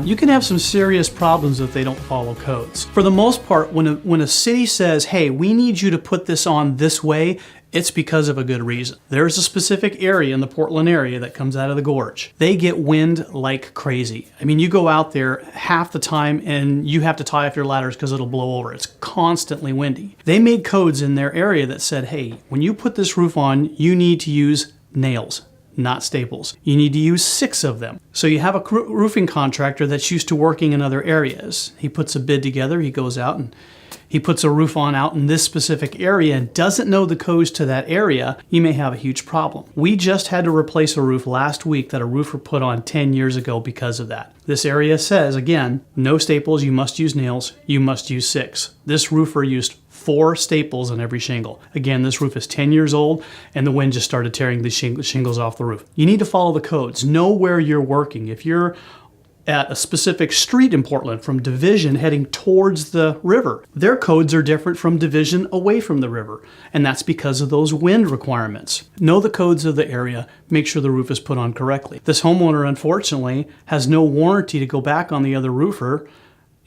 You can have some serious problems if they don't follow codes. For the most part, when a city says, hey, we need you to put this on this way, it's because of a good reason. There's a specific area in the Portland area that comes out of the gorge. They get wind like crazy. I mean, you go out there half the time and you have to tie off your ladders because it'll blow over. It's constantly windy. They made codes in their area that said, hey, when you put this roof on, you need to use nails, not staples. You need to use 6 of them. So you have a roofing contractor that's used to working in other areas. He puts a bid together, he goes out and he puts a roof on out in this specific area and doesn't know the codes to that area, you may have a huge problem. We just had to replace a roof last week that a roofer put on 10 years ago because of that. This area says, again, no staples, you must use nails, you must use 6. This roofer used 4 staples on every shingle. Again, this roof is 10 years old and the wind just started tearing the shingles off the roof. You need to follow the codes. Know where you're working. If you're at a specific street in Portland from Division heading towards the river, their codes are different from Division away from the river, and that's because of those wind requirements. Know the codes of the area, make sure the roof is put on correctly. This homeowner, unfortunately, has no warranty to go back on the other roofer,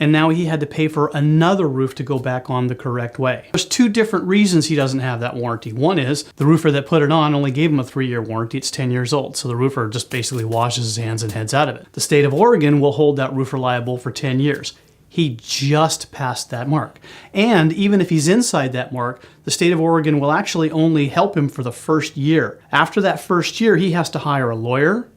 and now he had to pay for another roof to go back on the correct way. There's 2 different reasons he doesn't have that warranty. One is the roofer that put it on only gave him a 3-year warranty. It's 10 years old, so the roofer just basically washes his hands and heads out of it. The state of Oregon will hold that roofer liable for 10 years. He just passed that mark. And even if he's inside that mark, the state of Oregon will actually only help him for the first year. After that first year, he has to hire a lawyer,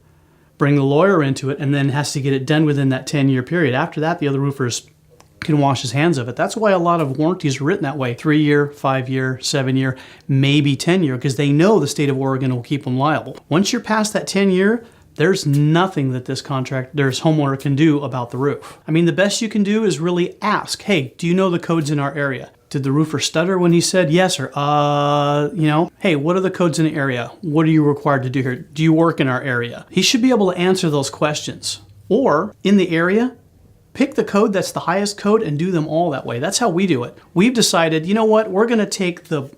bring the lawyer into it, and then has to get it done within that 10-year period. After that, the other roofers can wash his hands of it. That's why a lot of warranties are written that way. 3-year, 5-year, 7-year, maybe 10-year, because they know the state of Oregon will keep them liable. Once you're past that 10-year, there's nothing that this homeowner can do about the roof. I mean, the best you can do is really ask, hey, do you know the codes in our area? Did the roofer stutter when he said yes, or, hey, what are the codes in the area? What are you required to do here? Do you work in our area? He should be able to answer those questions. Or, in the area, pick the code that's the highest code and do them all that way. That's how we do it. We've decided, you know what, we're gonna take the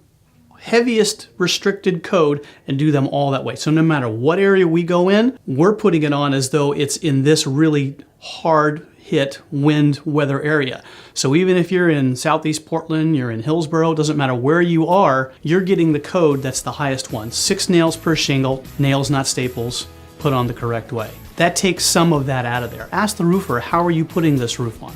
heaviest restricted code and do them all that way. So no matter what area we go in, we're putting it on as though it's in this really hard hit wind weather area. So even if you're in Southeast Portland, you're in Hillsborough, doesn't matter where you are, you're getting the code that's the highest one. 6 nails per shingle, nails not staples, put on the correct way. That takes some of that out of there. Ask the roofer, how are you putting this roof on?